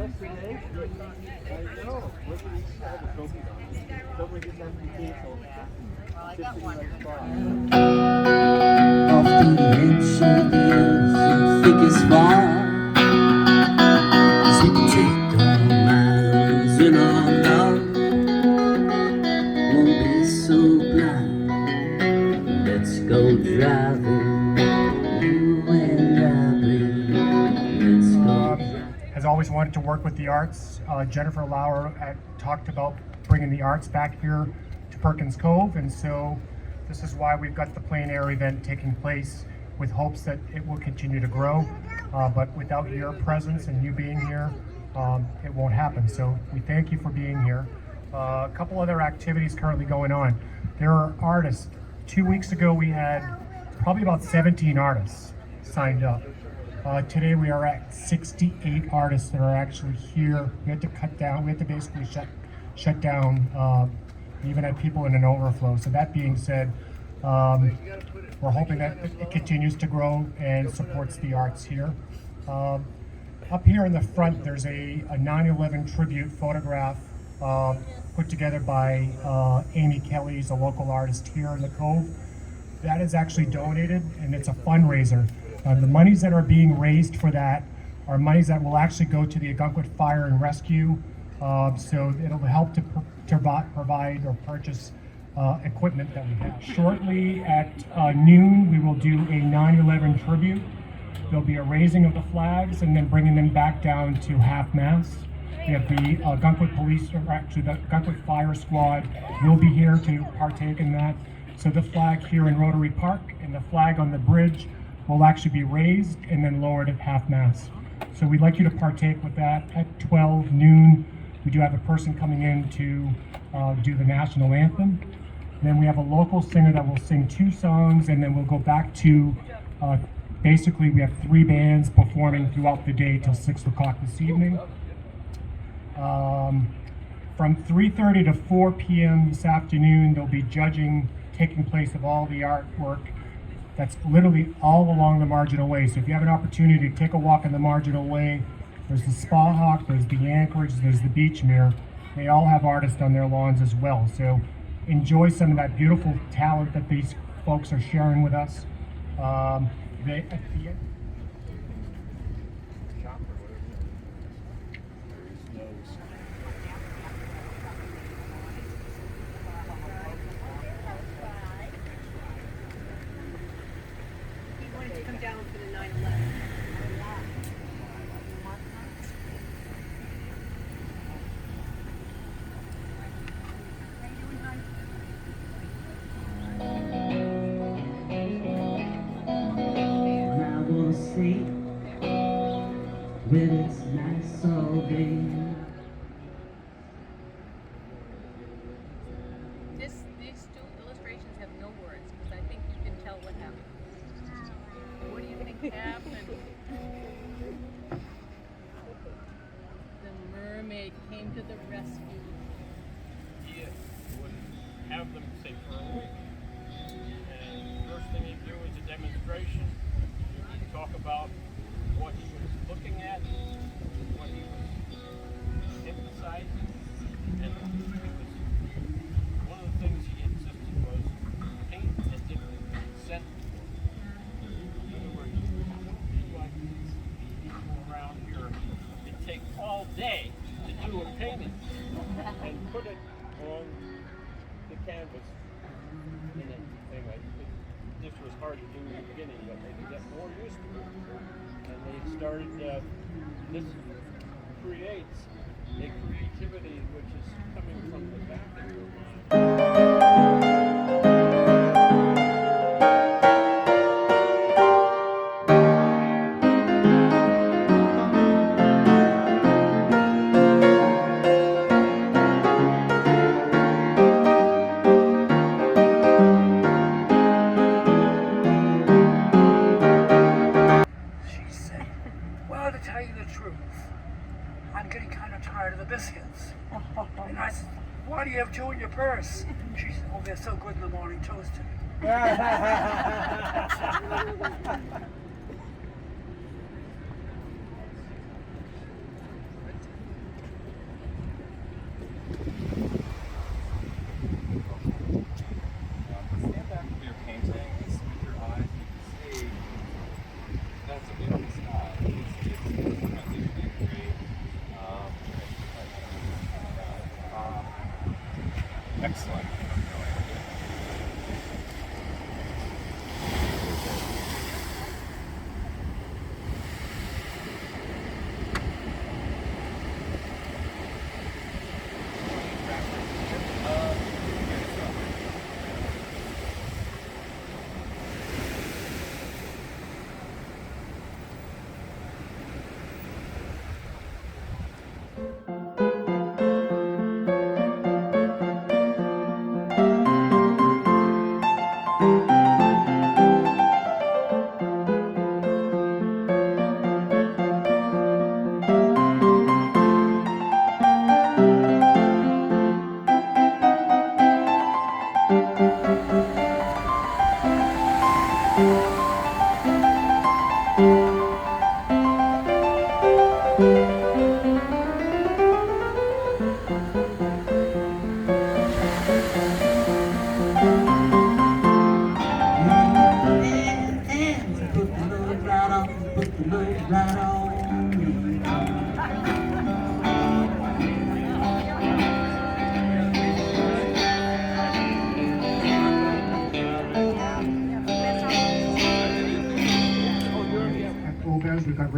I got one. Off the edge of the earth, thick as fire, as we take our miles in our love, won't be so blind. Let's go driving, you and I, baby. Let's go. Has always wanted to work with the arts. Jennifer Lauer talked about bringing the arts back here to Perkins Cove, and so this is why we've got the plein air event taking place, with hopes that it will continue to grow. But without your presence and you being here, it won't happen. So we thank you for being here. A couple other activities currently going on. There are artists. 2 weeks ago we had probably about 17 artists signed up. Today we are at 68 artists that are actually here. We had to cut down, we had to basically shut down, even had people in an overflow. So that being said, we're hoping that it continues to grow and supports the arts here. Up here in the front, there's a 9/11 tribute photograph put together by Amy Kelly's a local artist here in the Cove. That is actually donated, and it's a fundraiser. The monies that are being raised for that are monies that will actually go to the Ogunquit Fire and Rescue. So it'll help to provide or purchase equipment that we have. Shortly at noon, we will do a 9/11 tribute. There'll be a raising of the flags and then bringing them back down to half-mast. We have the Ogunquit Police, or actually the Ogunquit Fire Squad will be here to partake in that. So the flag here in Rotary Park and the flag on the bridge will actually be raised and then lowered at half-mast. So we'd like you to partake with that at 12 noon. We do have a person coming in to do the national anthem. Then we have a local singer that will sing 2 songs, and then we'll go back to, basically we have 3 bands performing throughout the day till 6 o'clock this evening. From 3:30 to 4 p.m. this afternoon, there'll be judging taking place of all the artwork that's literally all along the Marginal Way. So if you have an opportunity to take a walk on the Marginal Way, there's the Spa Hawk, there's the Anchorage, there's the Beach Mirror. They all have artists on their lawns as well. So enjoy some of that beautiful talent that these folks are sharing with us. Come down for the 9/11. When I wanna sleep, when it's nice all day. These 2 illustrations have no words, because I think you can tell what happened. What do you think happened? The mermaid came to the rescue. He would have them say for a week. And first thing he'd do is a demonstration. He'd talk about what he was looking at, what he was emphasizing. And one of the things he insisted was paint and different scent. Around here, it takes all day to do a painting and put it on the canvas. And this was hard to do in the beginning, but they could get more used to it. And they started, this creates a creativity which is coming from the back of your I'm getting kind of tired of the biscuits. And I said, why do you have 2 in your purse? She said, oh, they're so good in the morning toasted.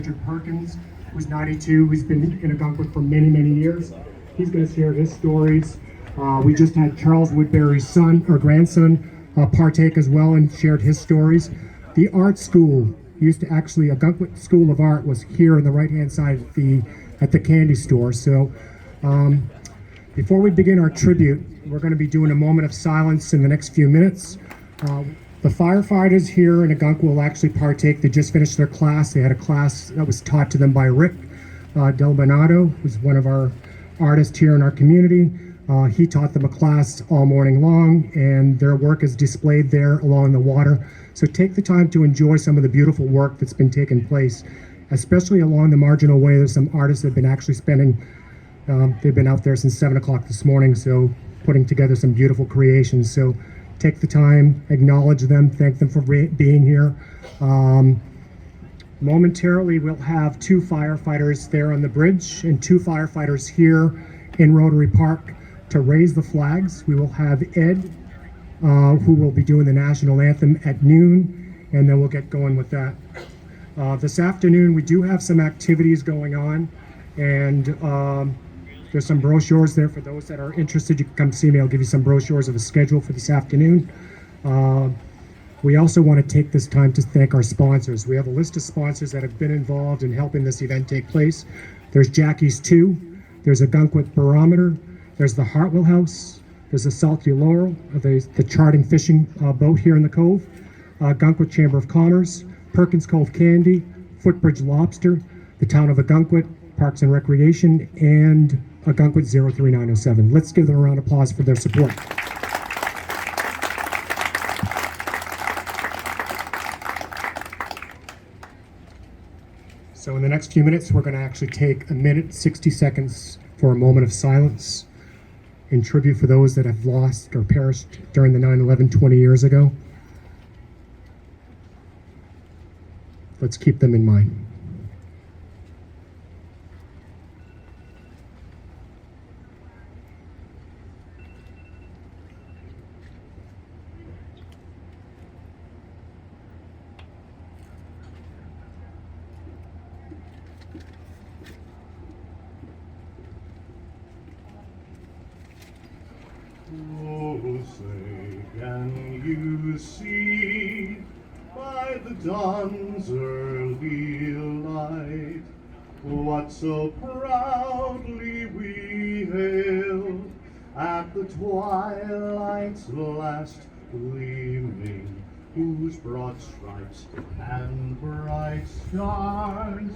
Richard Perkins, who's 92. He's been in Ogunquit for many, many years. He's going to share his stories. We just had Charles Woodbury's son or grandson partake as well and shared his stories. The art school used to actually, Ogunquit School of Art was here on the right-hand side at the candy store. So before we begin our tribute, we're going to be doing a moment of silence in the next few minutes. The firefighters here in Ogunquit will actually partake. They just finished their class. They had a class that was taught to them by Rick Del Bernardo, who's one of our artists here in our community. He taught them a class all morning long, and their work is displayed there along the water. So take the time to enjoy some of the beautiful work that's been taking place, especially along the Marginal Way. There's some artists that have been actually spending, they've been out there since 7 o'clock this morning, so putting together some beautiful creations. So take the time, acknowledge them, thank them for being here. Momentarily, we'll have 2 firefighters there on the bridge and 2 firefighters here in Rotary Park to raise the flags. We will have Ed, who will be doing the national anthem at noon, and then we'll get going with that. This afternoon, we do have some activities going on, and there's some brochures there for those that are interested. You can come see me. I'll give you some brochures of the schedule for this afternoon. We also want to take this time to thank our sponsors. We have a list of sponsors that have been involved in helping this event take place. There's Jackie's 2, there's Ogunquit Barometer, there's the Hartwell House, there's the Salty Laurel, the charting fishing boat here in the Cove, Ogunquit Chamber of Commerce, Perkins Cove Candy, Footbridge Lobster, the Town of Ogunquit, Parks and Recreation, and Ogunquit 03907. Let's give them a round of applause for their support. So in the next few minutes, we're going to actually take 1 minute, 60 seconds for a moment of silence in tribute for those that have lost or perished during the 9/11 20 years ago. Let's keep them in mind. Oh, say, can you see by the dawn's early light what so proudly we hailed at the twilight's last gleaming, whose broad stripes and bright stars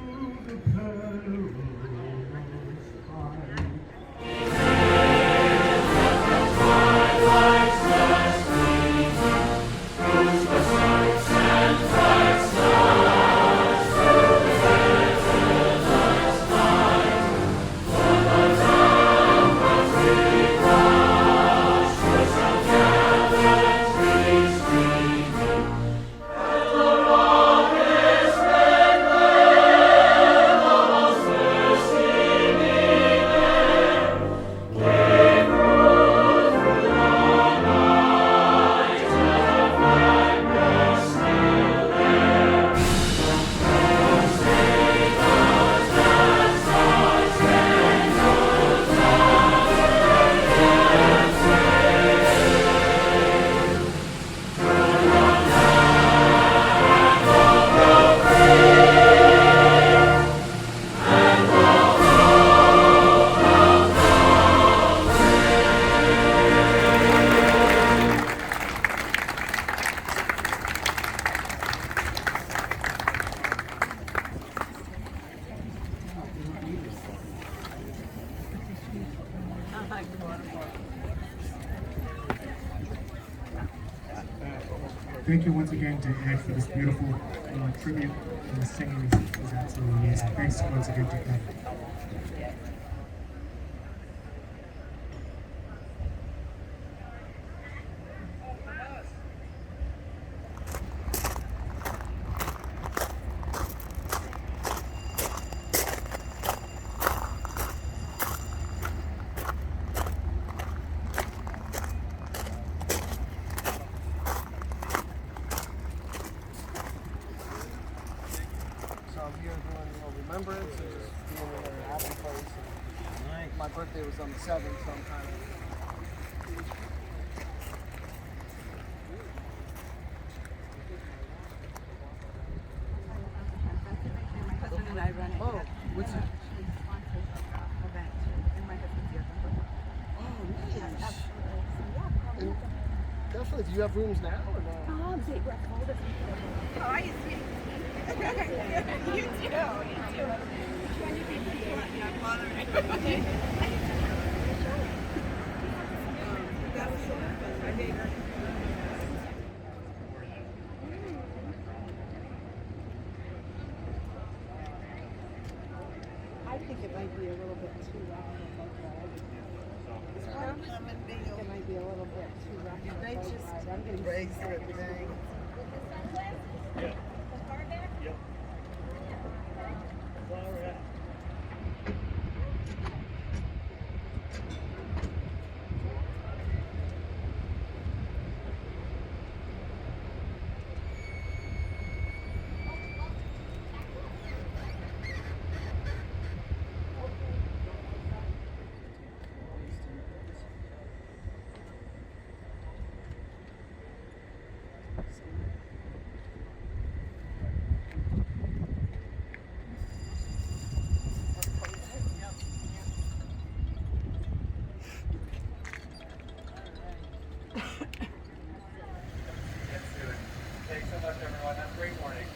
through the perilous fight. Thank you once again to Ed for this beautiful tribute, and the singing was absolutely amazing. Thanks once again to Ed. remembrance and just being in a happy place. And my birthday was on the 7th, so I'm kind of. My husband and I run it. Oh, what's it? Event, and my husband's here. Oh, nice. And definitely. Do you have rooms now or no? Oh, big red folder. Oh, I used to. You too. You too. I think it might be a little bit too rough. It might be a little bit too rough. They just I'm getting raised the thing. Yeah. Yep. All right. Thanks so much, everyone. Have a great morning.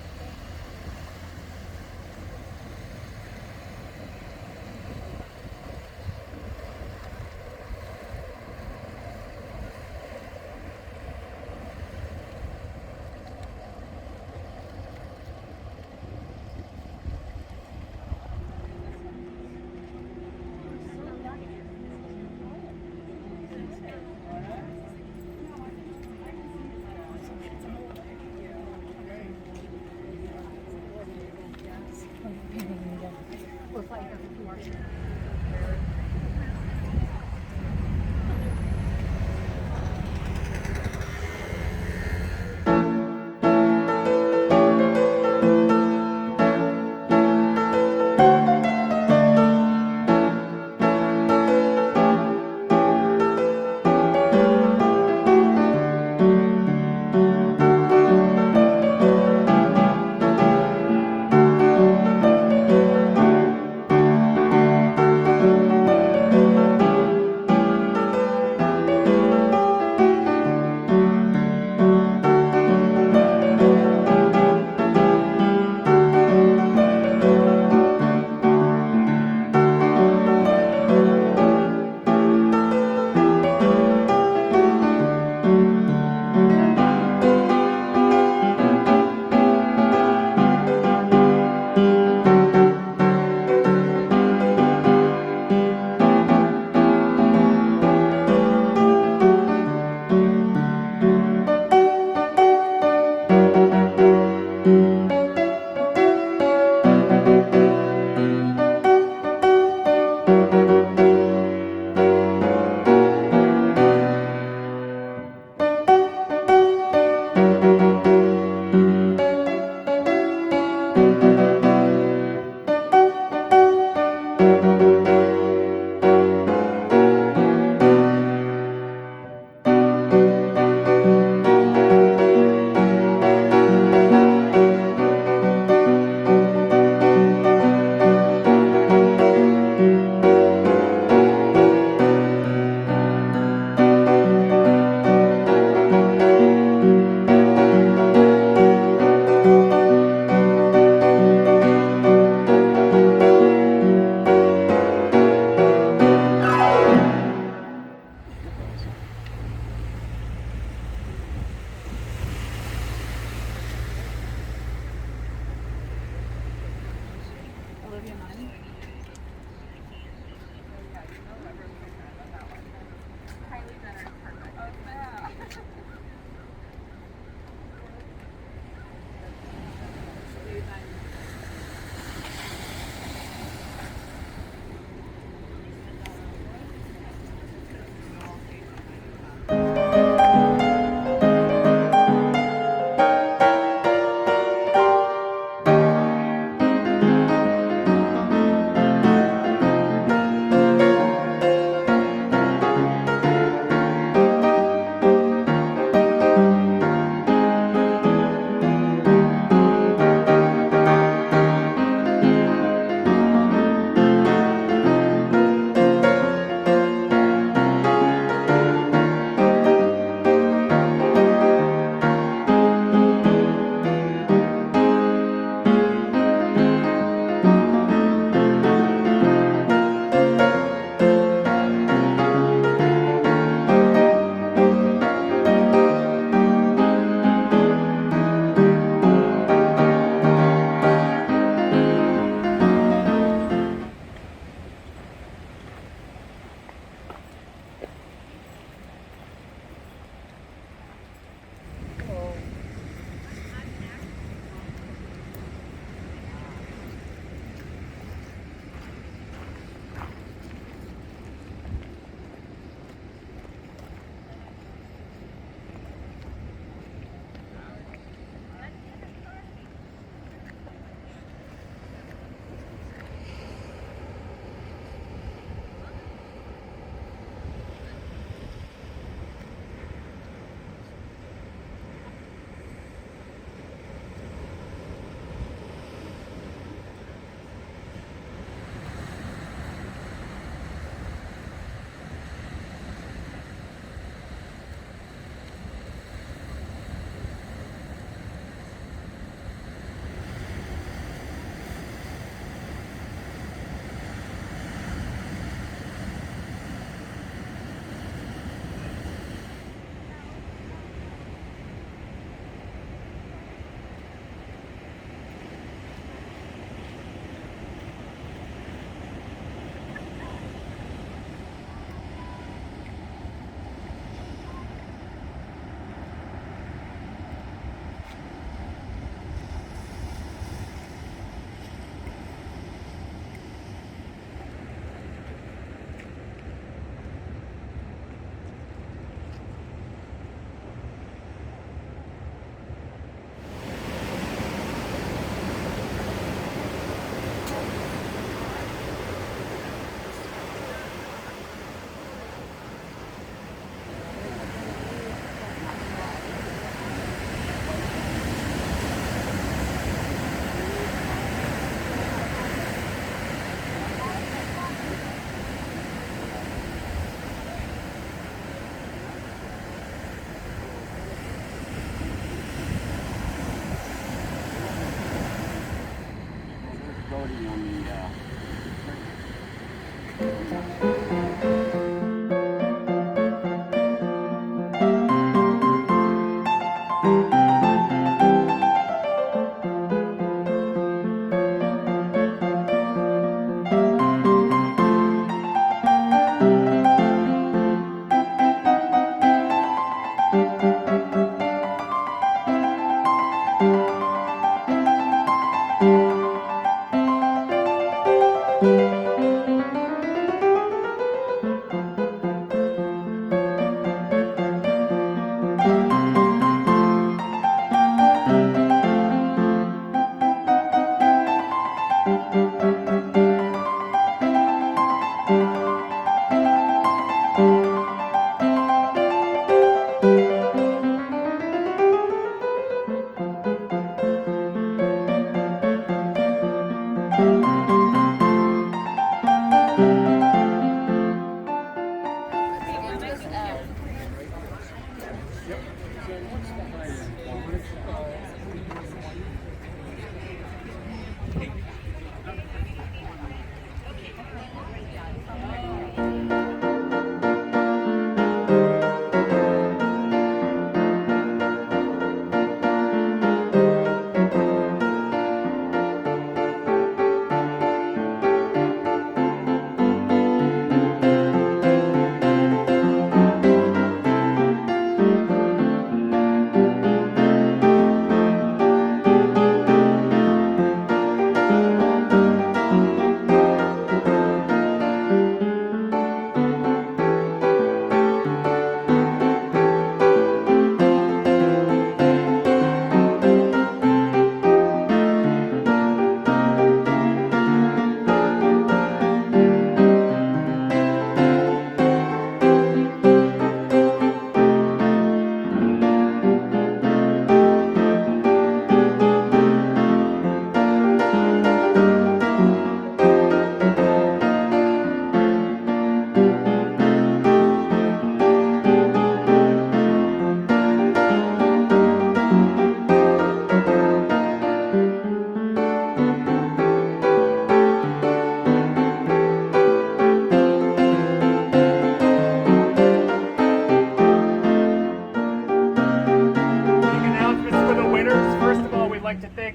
working on the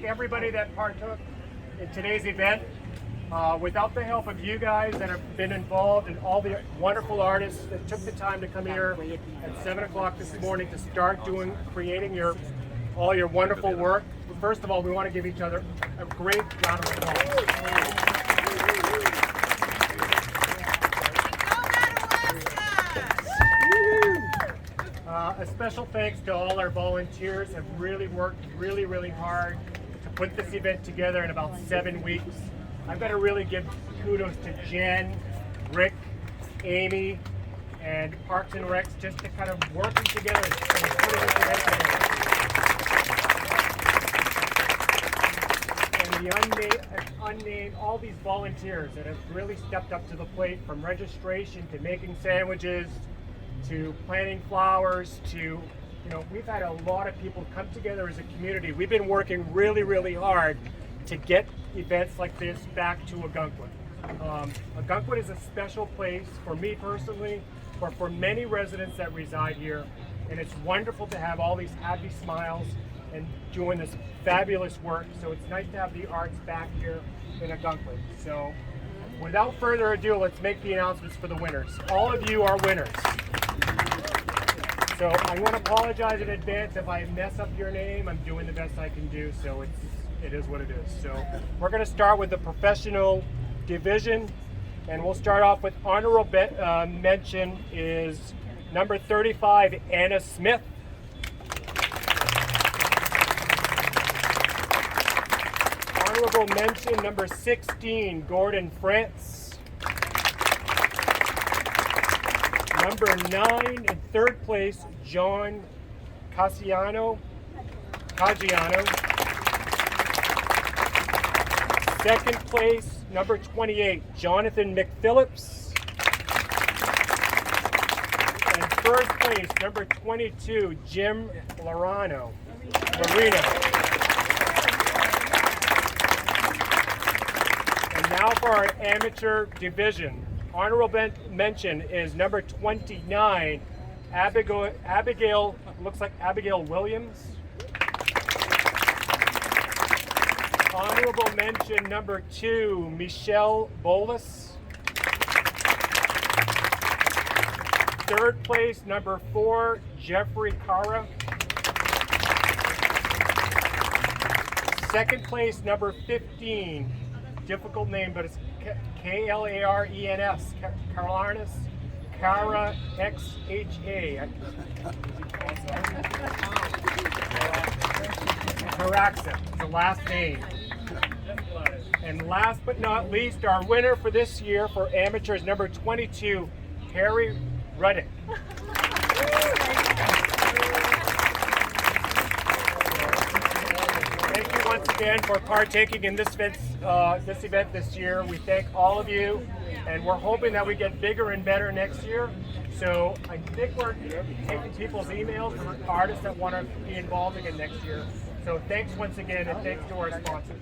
everybody that partook in today's event. Without the help of you guys that have been involved and all the wonderful artists that took the time to come here at 7 o'clock this morning to start creating all your wonderful work. First of all, we want to give each other a great round of applause. A special thanks to all our volunteers have really worked really hard to put this event together in about 7 weeks. I've got to really give kudos to Jen, Rick, Amy, and Parks and Recs just to kind of working together and putting this event together. And the unnamed, all these volunteers that have really stepped up to the plate, from registration to making sandwiches, to planting flowers, to, we've had a lot of people come together as a community. We've been working really hard to get events like this back to Ogunquit. Ogunquit is a special place for me personally, but for many residents that reside here. And it's wonderful to have all these happy smiles and doing this fabulous work. So it's nice to have the arts back here in Ogunquit. So without further ado, let's make the announcements for the winners. All of you are winners. So I want to apologize in advance if I mess up your name. I'm doing the best I can do, so it is what it is. So we're going to start with the professional division, and we'll start off with honorable mention is number 35, Anna Smith. Honorable mention number 16, Gordon France. Number 9 in third place, John Caggiano. Second place, number 28, Jonathan McPhillips. And first place, number 22, Jim Marino. now for our amateur division. Honorable mention is number 29, Abigail, looks like Abigail Williams. Honorable mention number 2, Michelle Bolus. Third place, number 4, Jeffrey Cara. Second place, number 15, difficult name, but it's K-L-A-R-E-N-S, Carlarnus, Cara X-H-A. Caraxa, the last name. And last but not least, our winner for this year for amateurs, number 22, Harry Ruddick. Thank you once again for partaking in this event this year. We thank all of you, and we're hoping that we get bigger and better next year. So I think we're taking people's emails from artists that want to be involved again next year. So thanks once again, and thanks to our sponsors.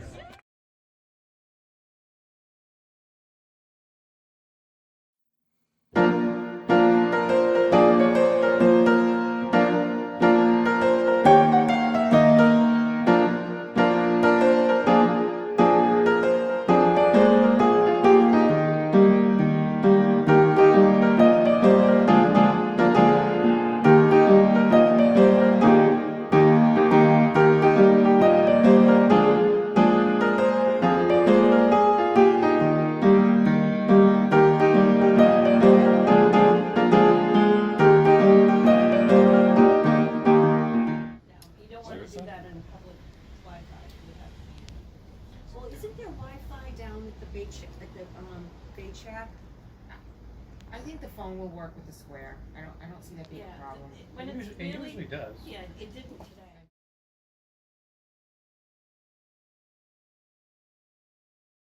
Well, isn't there Wi-Fi down at the bait shack? I think the phone will work with the square. I don't see that being a problem. When It it's usually really, does. yeah, it didn't today.